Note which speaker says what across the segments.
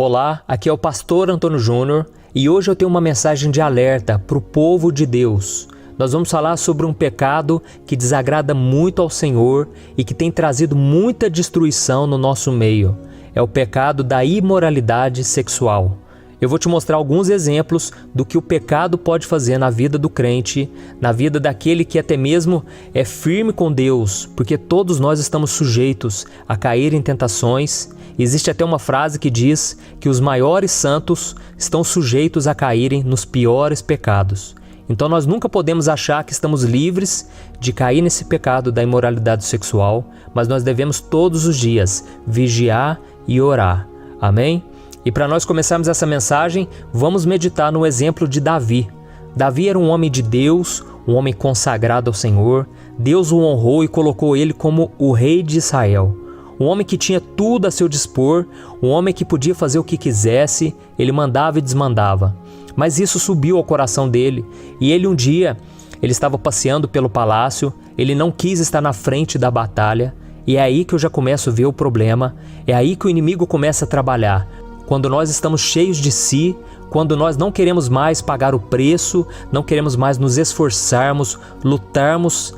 Speaker 1: Olá, aqui é o pastor Antônio Júnior e hoje eu tenho uma mensagem de alerta para o povo de Deus. Nós vamos falar sobre um pecado que desagrada muito ao Senhor e que tem trazido muita destruição no nosso meio. É o pecado da imoralidade sexual. Eu vou te mostrar alguns exemplos do que o pecado pode fazer na vida do crente, na vida daquele que até mesmo é firme com Deus, porque todos nós estamos sujeitos a cair em tentações. Existe até uma frase que diz que os maiores santos estão sujeitos a caírem nos piores pecados. Então nós nunca podemos achar que estamos livres de cair nesse pecado da imoralidade sexual, mas nós devemos todos os dias vigiar e orar. Amém? E para nós começarmos essa mensagem, vamos meditar no exemplo de Davi. Davi era um homem de Deus, um homem consagrado ao Senhor. Deus o honrou e colocou ele como o rei de Israel. Um homem que tinha tudo a seu dispor, um homem que podia fazer o que quisesse, ele mandava e desmandava. Mas isso subiu ao coração dele e ele um dia, ele estava passeando pelo palácio, ele não quis estar na frente da batalha e é aí que eu já começo a ver o problema, é aí que o inimigo começa a trabalhar. Quando nós estamos cheios de si, quando nós não queremos mais pagar o preço, não queremos mais nos esforçarmos, lutarmos,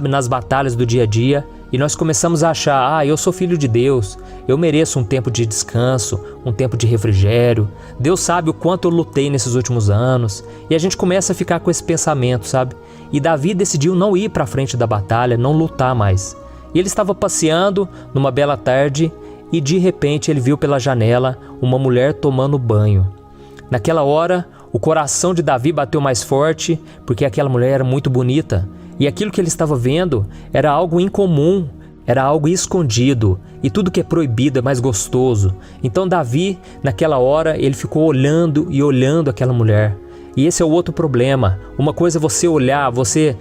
Speaker 1: nas batalhas do dia a dia, e nós começamos a achar, eu sou filho de Deus, eu mereço um tempo de descanso, um tempo de refrigério, Deus sabe o quanto eu lutei nesses últimos anos, e a gente começa a ficar com esse pensamento, E Davi decidiu não ir para a frente da batalha, não lutar mais. E ele estava passeando numa bela tarde, e de repente ele viu pela janela uma mulher tomando banho. Naquela hora, o coração de Davi bateu mais forte, porque aquela mulher era muito bonita. E aquilo que ele estava vendo era algo incomum, era algo escondido. E tudo que é proibido é mais gostoso. Então Davi, naquela hora, ele ficou olhando e olhando aquela mulher. E esse é o outro problema. Uma coisa é você olhar, você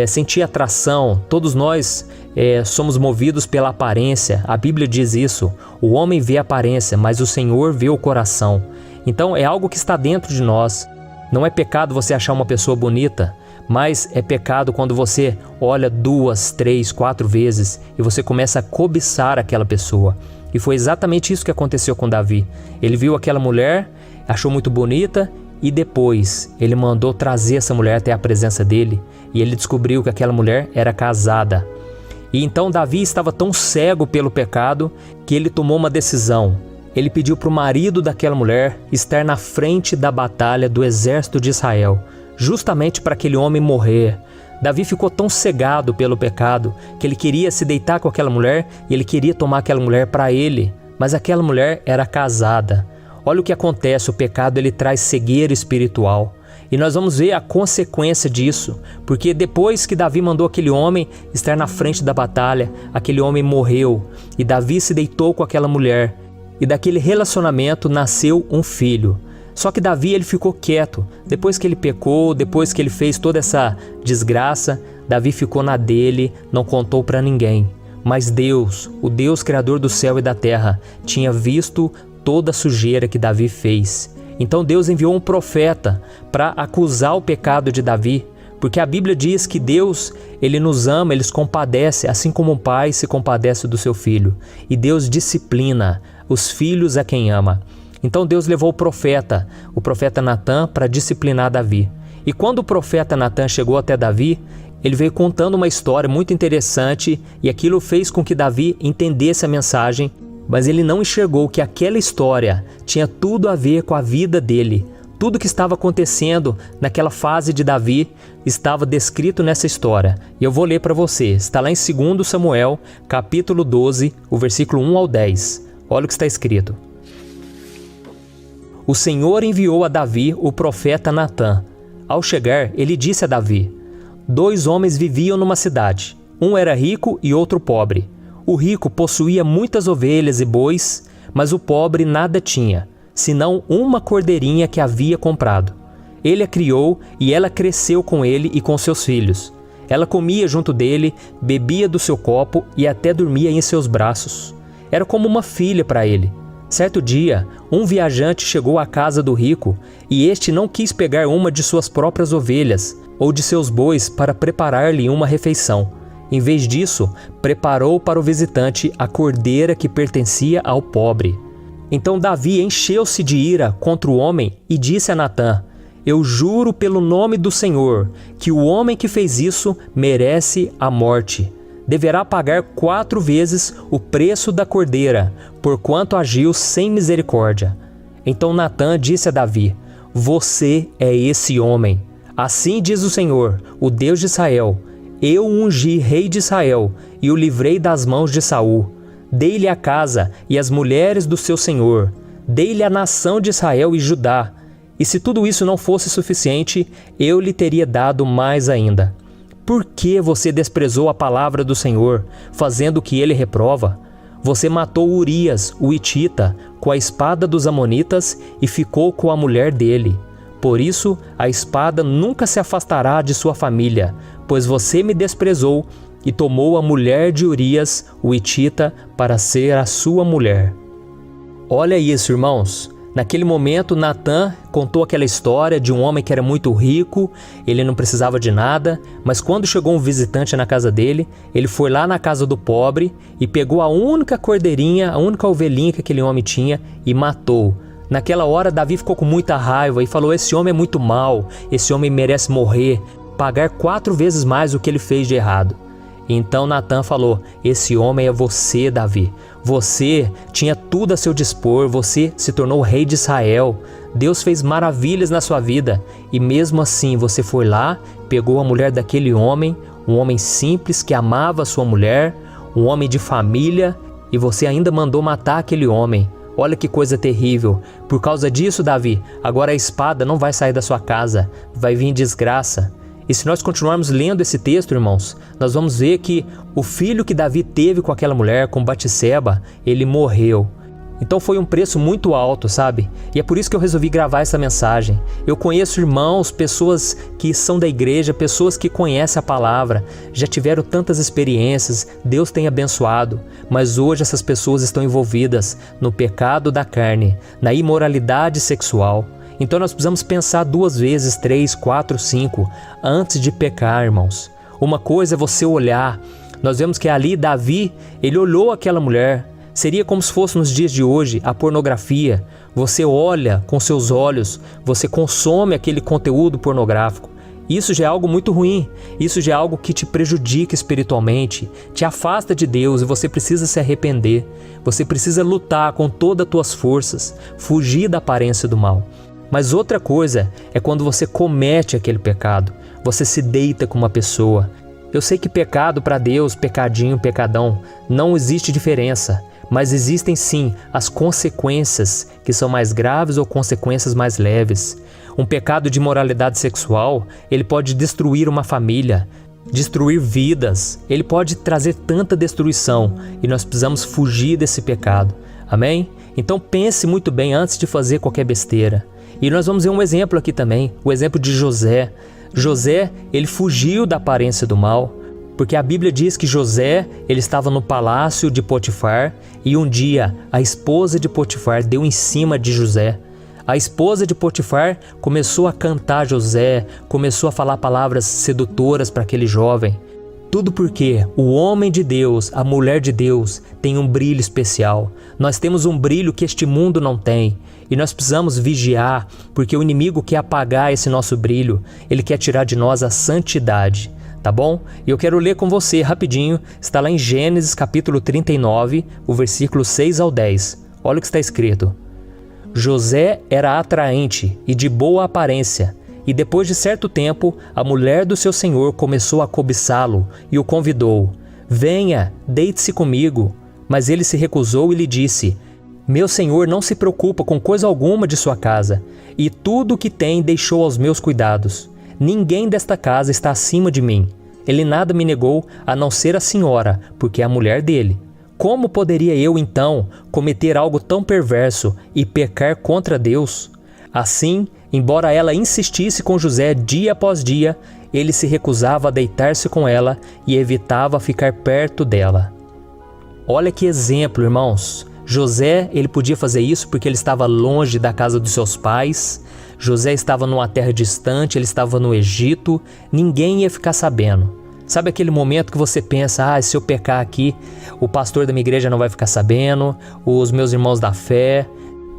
Speaker 1: sentir atração. Todos nós somos movidos pela aparência. A Bíblia diz isso. O homem vê a aparência, mas o Senhor vê o coração. Então é algo que está dentro de nós. Não é pecado você achar uma pessoa bonita, mas é pecado quando você olha 2, 3, 4 vezes e você começa a cobiçar aquela pessoa. E foi exatamente isso que aconteceu com Davi. Ele viu aquela mulher, achou muito bonita e depois ele mandou trazer essa mulher até a presença dele e ele descobriu que aquela mulher era casada. E então Davi estava tão cego pelo pecado que ele tomou uma decisão. Ele pediu para o marido daquela mulher estar na frente da batalha do exército de Israel, justamente para aquele homem morrer. Davi ficou tão cegado pelo pecado que ele queria se deitar com aquela mulher e ele queria tomar aquela mulher para ele, mas aquela mulher era casada. Olha o que acontece, o pecado ele traz cegueira espiritual. E nós vamos ver a consequência disso, porque depois que Davi mandou aquele homem estar na frente da batalha, aquele homem morreu e Davi se deitou com aquela mulher. E daquele relacionamento nasceu um filho. Só que Davi ele ficou quieto. Depois que ele pecou, depois que ele fez toda essa desgraça, Davi ficou na dele, não contou para ninguém. Mas Deus, o Deus criador do céu e da terra, tinha visto toda a sujeira que Davi fez. Então Deus enviou um profeta para acusar o pecado de Davi, porque a Bíblia diz que Deus, ele nos ama, ele se compadece, assim como um pai se compadece do seu filho. E Deus disciplina os filhos a quem ama. Então Deus levou o profeta Natã, para disciplinar Davi. E quando o profeta Natã chegou até Davi, ele veio contando uma história muito interessante e aquilo fez com que Davi entendesse a mensagem, mas ele não enxergou que aquela história tinha tudo a ver com a vida dele. Tudo que estava acontecendo naquela fase de Davi estava descrito nessa história. E eu vou ler para você. Está lá em 2 Samuel, capítulo 12, o versículo 1 ao 10. Olha o que está escrito. O Senhor enviou a Davi o profeta Natã. Ao chegar, ele disse a Davi: 2 homens viviam numa cidade. Um era rico e outro pobre. O rico possuía muitas ovelhas e bois, mas o pobre nada tinha, senão uma cordeirinha que havia comprado. Ele a criou e ela cresceu com ele e com seus filhos. Ela comia junto dele, bebia do seu copo e até dormia em seus braços. Era como uma filha para ele. Certo dia, um viajante chegou à casa do rico e este não quis pegar uma de suas próprias ovelhas ou de seus bois para preparar-lhe uma refeição. Em vez disso, preparou para o visitante a cordeira que pertencia ao pobre. Então Davi encheu-se de ira contra o homem e disse a Natã: eu juro pelo nome do Senhor que o homem que fez isso merece a morte. Deverá pagar 4 vezes o preço da cordeira, porquanto agiu sem misericórdia. Então Natã disse a Davi: você é esse homem. Assim diz o Senhor, o Deus de Israel: eu o ungi rei de Israel e o livrei das mãos de Saul. Dei-lhe a casa e as mulheres do seu senhor. Dei-lhe a nação de Israel e Judá. E se tudo isso não fosse suficiente, eu lhe teria dado mais ainda. Por que você desprezou a palavra do Senhor, fazendo o que ele reprova? Você matou Urias, o Hitita, com a espada dos amonitas e ficou com a mulher dele. Por isso, a espada nunca se afastará de sua família, pois você me desprezou e tomou a mulher de Urias, o Hitita, para ser a sua mulher. Olha isso, irmãos. Naquele momento, Natã contou aquela história de um homem que era muito rico, ele não precisava de nada, mas quando chegou um visitante na casa dele, ele foi lá na casa do pobre e pegou a única cordeirinha, a única ovelhinha que aquele homem tinha e matou. Naquela hora, Davi ficou com muita raiva e falou: esse homem é muito mau, esse homem merece morrer, pagar 4 vezes mais o que ele fez de errado. Então Natã falou: esse homem é você, Davi. Você tinha tudo a seu dispor, você se tornou rei de Israel. Deus fez maravilhas na sua vida e mesmo assim você foi lá, pegou a mulher daquele homem, um homem simples que amava a sua mulher, um homem de família, e você ainda mandou matar aquele homem. Olha que coisa terrível. Por causa disso, Davi, agora a espada não vai sair da sua casa, vai vir desgraça. E se nós continuarmos lendo esse texto, irmãos, nós vamos ver que o filho que Davi teve com aquela mulher, com Batseba, ele morreu. Então foi um preço muito alto, sabe? E é por isso que eu resolvi gravar essa mensagem. Eu conheço irmãos, pessoas que são da igreja, pessoas que conhecem a palavra, já tiveram tantas experiências, Deus tem abençoado, mas hoje essas pessoas estão envolvidas no pecado da carne, na imoralidade sexual. Então nós precisamos pensar 2 vezes, 3, 4, 5, antes de pecar, irmãos. Uma coisa é você olhar. Nós vemos que ali Davi, ele olhou aquela mulher. Seria como se fosse nos dias de hoje a pornografia. Você olha com seus olhos, você consome aquele conteúdo pornográfico. Isso já é algo muito ruim. Isso já é algo que te prejudica espiritualmente, te afasta de Deus e você precisa se arrepender. Você precisa lutar com todas as tuas forças, fugir da aparência do mal. Mas outra coisa é quando você comete aquele pecado, você se deita com uma pessoa. Eu sei que pecado para Deus, pecadinho, pecadão, não existe diferença, mas existem sim as consequências que são mais graves ou consequências mais leves. Um pecado de imoralidade sexual, ele pode destruir uma família, destruir vidas, ele pode trazer tanta destruição e nós precisamos fugir desse pecado, amém? Então pense muito bem antes de fazer qualquer besteira. E nós vamos ver um exemplo aqui também, o exemplo de José. José, ele fugiu da aparência do mal, porque a Bíblia diz que José, ele estava no palácio de Potifar e um dia a esposa de Potifar deu em cima de José. A esposa de Potifar começou a cantar José, começou a falar palavras sedutoras para aquele jovem. Tudo porque o homem de Deus, a mulher de Deus, tem um brilho especial. Nós temos um brilho que este mundo não tem. E nós precisamos vigiar, porque o inimigo quer apagar esse nosso brilho. Ele quer tirar de nós a santidade, tá bom? E eu quero ler com você rapidinho. Está lá em Gênesis capítulo 39, o versículo 6 ao 10. Olha o que está escrito. José era atraente e de boa aparência. E depois de certo tempo, a mulher do seu senhor começou a cobiçá-lo e o convidou. Venha, deite-se comigo. Mas ele se recusou e lhe disse: meu senhor não se preocupa com coisa alguma de sua casa, e tudo o que tem deixou aos meus cuidados. Ninguém desta casa está acima de mim. Ele nada me negou, a não ser a senhora, porque é a mulher dele. Como poderia eu, então, cometer algo tão perverso e pecar contra Deus? Assim, embora ela insistisse com José dia após dia, ele se recusava a deitar-se com ela e evitava ficar perto dela. Olha que exemplo, irmãos. José, ele podia fazer isso porque ele estava longe da casa dos seus pais. José estava numa terra distante, ele estava no Egito, ninguém ia ficar sabendo. Sabe aquele momento que você pensa, se eu pecar aqui, o pastor da minha igreja não vai ficar sabendo, os meus irmãos da fé,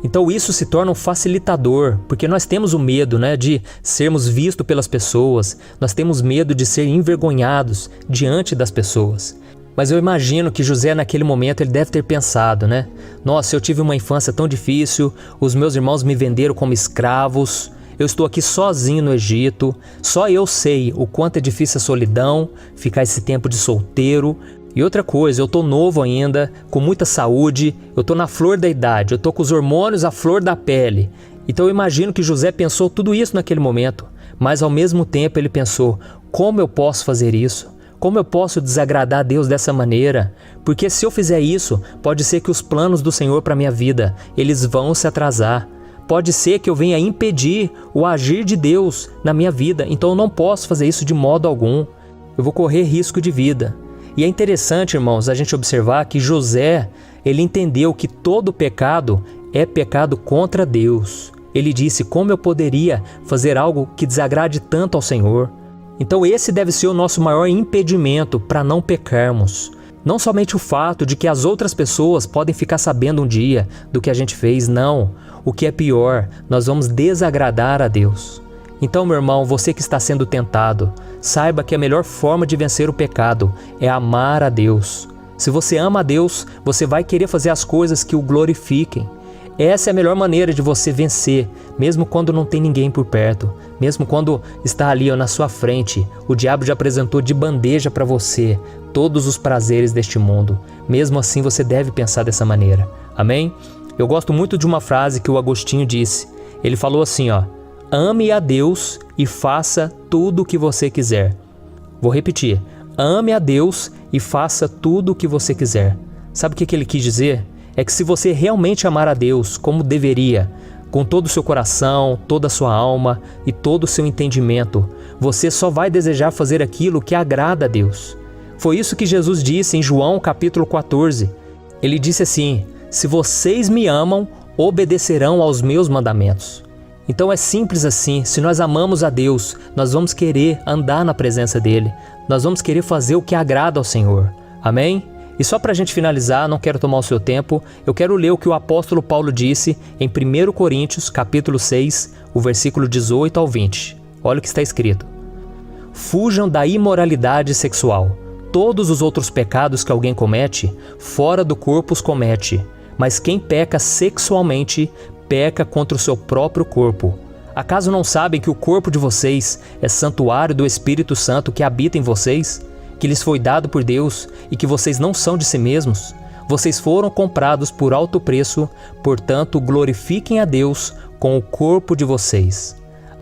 Speaker 1: Então isso se torna um facilitador, porque nós temos o medo, de sermos vistos pelas pessoas, nós temos medo de ser envergonhados diante das pessoas. Mas eu imagino que José naquele momento ele deve ter pensado, nossa, eu tive uma infância tão difícil, os meus irmãos me venderam como escravos, eu estou aqui sozinho no Egito, só eu sei o quanto é difícil a solidão, ficar esse tempo de solteiro. E outra coisa, eu tô novo ainda, com muita saúde, eu tô na flor da idade, eu tô com os hormônios à flor da pele. Então eu imagino que José pensou tudo isso naquele momento, mas ao mesmo tempo ele pensou, como eu posso fazer isso? Como eu posso desagradar a Deus dessa maneira? Porque se eu fizer isso, pode ser que os planos do Senhor para minha vida, eles vão se atrasar. Pode ser que eu venha impedir o agir de Deus na minha vida, então eu não posso fazer isso de modo algum. Eu vou correr risco de vida. E é interessante, irmãos, a gente observar que José, ele entendeu que todo pecado é pecado contra Deus. Ele disse, como eu poderia fazer algo que desagrade tanto ao Senhor? Então esse deve ser o nosso maior impedimento para não pecarmos. Não somente o fato de que as outras pessoas podem ficar sabendo um dia do que a gente fez, não. O que é pior, nós vamos desagradar a Deus. Então, meu irmão, você que está sendo tentado, saiba que a melhor forma de vencer o pecado é amar a Deus. Se você ama a Deus, você vai querer fazer as coisas que o glorifiquem. Essa é a melhor maneira de você vencer, mesmo quando não tem ninguém por perto, mesmo quando está ali na sua frente, o diabo já apresentou de bandeja para você todos os prazeres deste mundo. Mesmo assim você deve pensar dessa maneira, amém? Eu gosto muito de uma frase que o Agostinho disse, ele falou assim, ame a Deus e faça tudo o que você quiser. Vou repetir, ame a Deus e faça tudo o que você quiser. Sabe o que ele quis dizer? É que se você realmente amar a Deus como deveria, com todo o seu coração, toda a sua alma e todo o seu entendimento, você só vai desejar fazer aquilo que agrada a Deus. Foi isso que Jesus disse em João capítulo 14. Ele disse assim, se vocês me amam, obedecerão aos meus mandamentos. Então é simples assim, se nós amamos a Deus, nós vamos querer andar na presença dEle, nós vamos querer fazer o que agrada ao Senhor. Amém? E só para a gente finalizar, não quero tomar o seu tempo, eu quero ler o que o apóstolo Paulo disse em 1 Coríntios, capítulo 6, o versículo 18 ao 20. Olha o que está escrito. Fujam da imoralidade sexual. Todos os outros pecados que alguém comete, fora do corpo os comete, mas quem peca sexualmente, peca contra o seu próprio corpo. Acaso não sabem que o corpo de vocês é santuário do Espírito Santo que habita em vocês? Que lhes foi dado por Deus e que vocês não são de si mesmos? Vocês foram comprados por alto preço, portanto glorifiquem a Deus com o corpo de vocês.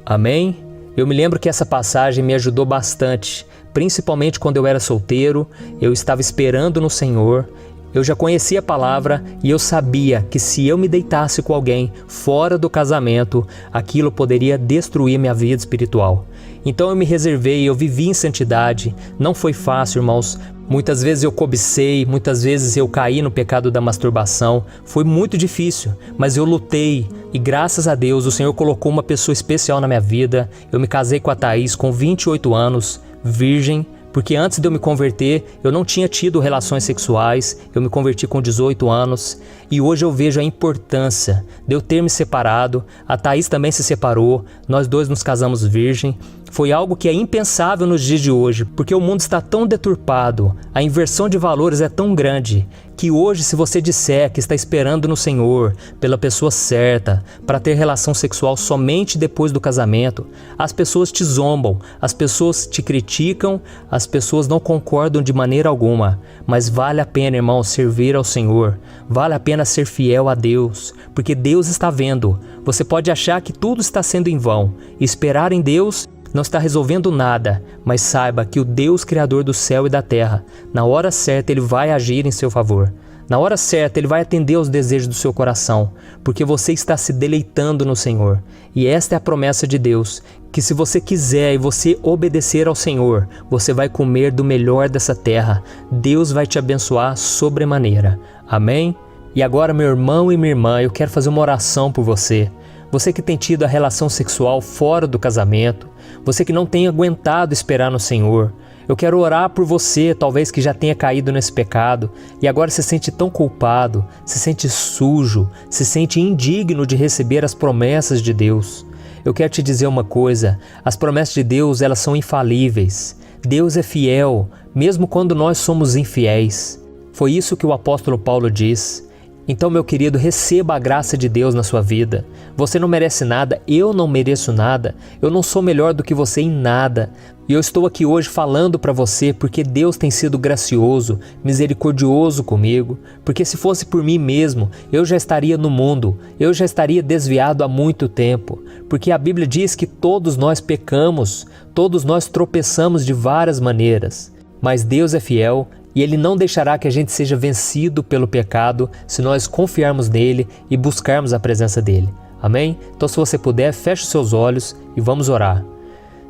Speaker 1: Amém? Eu me lembro que essa passagem me ajudou bastante, principalmente quando eu era solteiro, eu estava esperando no Senhor, eu já conhecia a palavra e eu sabia que se eu me deitasse com alguém fora do casamento, aquilo poderia destruir minha vida espiritual. Então eu me reservei, eu vivi em santidade, não foi fácil, irmãos. Muitas vezes eu cobicei, muitas vezes eu caí no pecado da masturbação, foi muito difícil, mas eu lutei e graças a Deus o Senhor colocou uma pessoa especial na minha vida. Eu me casei com a Thaís com 28 anos, virgem, porque antes de eu me converter, eu não tinha tido relações sexuais, eu me converti com 18 anos e hoje eu vejo a importância de eu ter me separado, a Thaís também se separou, nós dois nos casamos virgem. Foi algo que é impensável nos dias de hoje, porque o mundo está tão deturpado, a inversão de valores é tão grande, que hoje se você disser que está esperando no Senhor, pela pessoa certa, para ter relação sexual somente depois do casamento, as pessoas te zombam, as pessoas te criticam, as pessoas não concordam de maneira alguma, mas vale a pena, irmão, servir ao Senhor, vale a pena ser fiel a Deus, porque Deus está vendo. Você pode achar que tudo está sendo em vão, e esperar em Deus não está resolvendo nada, mas saiba que o Deus Criador do céu e da terra, na hora certa Ele vai agir em seu favor. Na hora certa Ele vai atender aos desejos do seu coração, porque você está se deleitando no Senhor. E esta é a promessa de Deus, que se você quiser e você obedecer ao Senhor, você vai comer do melhor dessa terra. Deus vai te abençoar sobremaneira. Amém? E agora, meu irmão e minha irmã, eu quero fazer uma oração por você. Você que tem tido a relação sexual fora do casamento, você que não tem aguentado esperar no Senhor. Eu quero orar por você, talvez que já tenha caído nesse pecado e agora se sente tão culpado, se sente sujo, se sente indigno de receber as promessas de Deus. Eu quero te dizer uma coisa, as promessas de Deus, elas são infalíveis. Deus é fiel, mesmo quando nós somos infiéis. Foi isso que o apóstolo Paulo diz. Então, meu querido, receba a graça de Deus na sua vida. Você não merece nada, eu não mereço nada, eu não sou melhor do que você em nada. E eu estou aqui hoje falando para você porque Deus tem sido gracioso, misericordioso comigo. Porque se fosse por mim mesmo, eu já estaria no mundo, eu já estaria desviado há muito tempo. Porque a Bíblia diz que todos nós pecamos, todos nós tropeçamos de várias maneiras. Mas Deus é fiel e Ele não deixará que a gente seja vencido pelo pecado se nós confiarmos nele e buscarmos a presença dele. Amém? Então, se você puder, feche os seus olhos e vamos orar.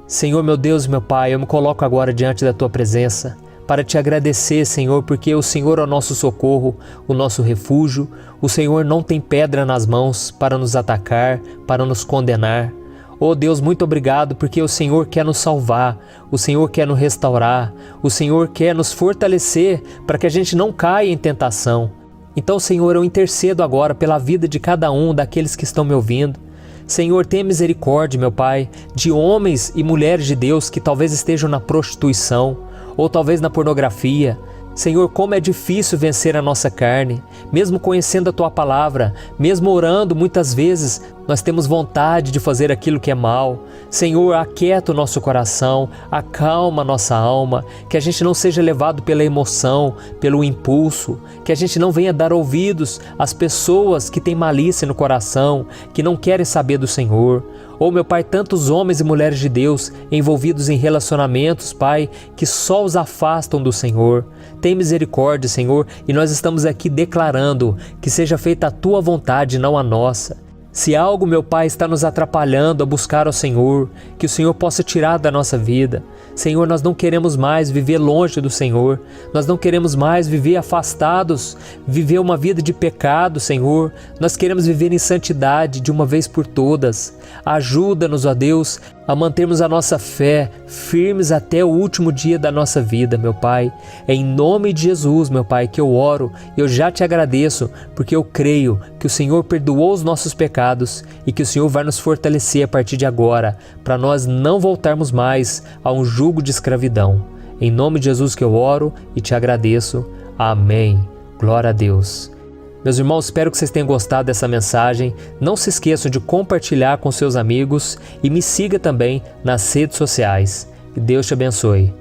Speaker 1: Senhor, meu Deus e meu Pai, eu me coloco agora diante da Tua presença para Te agradecer, Senhor, porque o Senhor é o nosso socorro, o nosso refúgio. O Senhor não tem pedra nas mãos para nos atacar, para nos condenar. Oh Deus, muito obrigado porque o Senhor quer nos salvar, o Senhor quer nos restaurar, o Senhor quer nos fortalecer para que a gente não caia em tentação. Então, Senhor, eu intercedo agora pela vida de cada um daqueles que estão me ouvindo. Senhor, tenha misericórdia, meu Pai, de homens e mulheres de Deus que talvez estejam na prostituição ou talvez na pornografia. Senhor, como é difícil vencer a nossa carne, mesmo conhecendo a Tua palavra, mesmo orando muitas vezes, nós temos vontade de fazer aquilo que é mal. Senhor, aquieta o nosso coração, acalma a nossa alma, que a gente não seja levado pela emoção, pelo impulso, que a gente não venha dar ouvidos às pessoas que têm malícia no coração, que não querem saber do Senhor. Oh, meu Pai, tantos homens e mulheres de Deus envolvidos em relacionamentos, Pai, que só os afastam do Senhor. Tem misericórdia, Senhor, e nós estamos aqui declarando que seja feita a Tua vontade, não a nossa. Se algo, meu Pai, está nos atrapalhando a buscar ao Senhor, que o Senhor possa tirar da nossa vida. Senhor, nós não queremos mais viver longe do Senhor, nós não queremos mais viver afastados, viver uma vida de pecado, Senhor. Nós queremos viver em santidade de uma vez por todas. Ajuda-nos, ó Deus, a mantermos a nossa fé firmes até o último dia da nossa vida, meu Pai. É em nome de Jesus, meu Pai, que eu oro e eu já te agradeço, porque eu creio que o Senhor perdoou os nossos pecados e que o Senhor vai nos fortalecer a partir de agora, para nós não voltarmos mais a um jugo de escravidão. Em nome de Jesus que eu oro e te agradeço. Amém. Glória a Deus. Meus irmãos, espero que vocês tenham gostado dessa mensagem. Não se esqueçam de compartilhar com seus amigos e me siga também nas redes sociais. Que Deus te abençoe.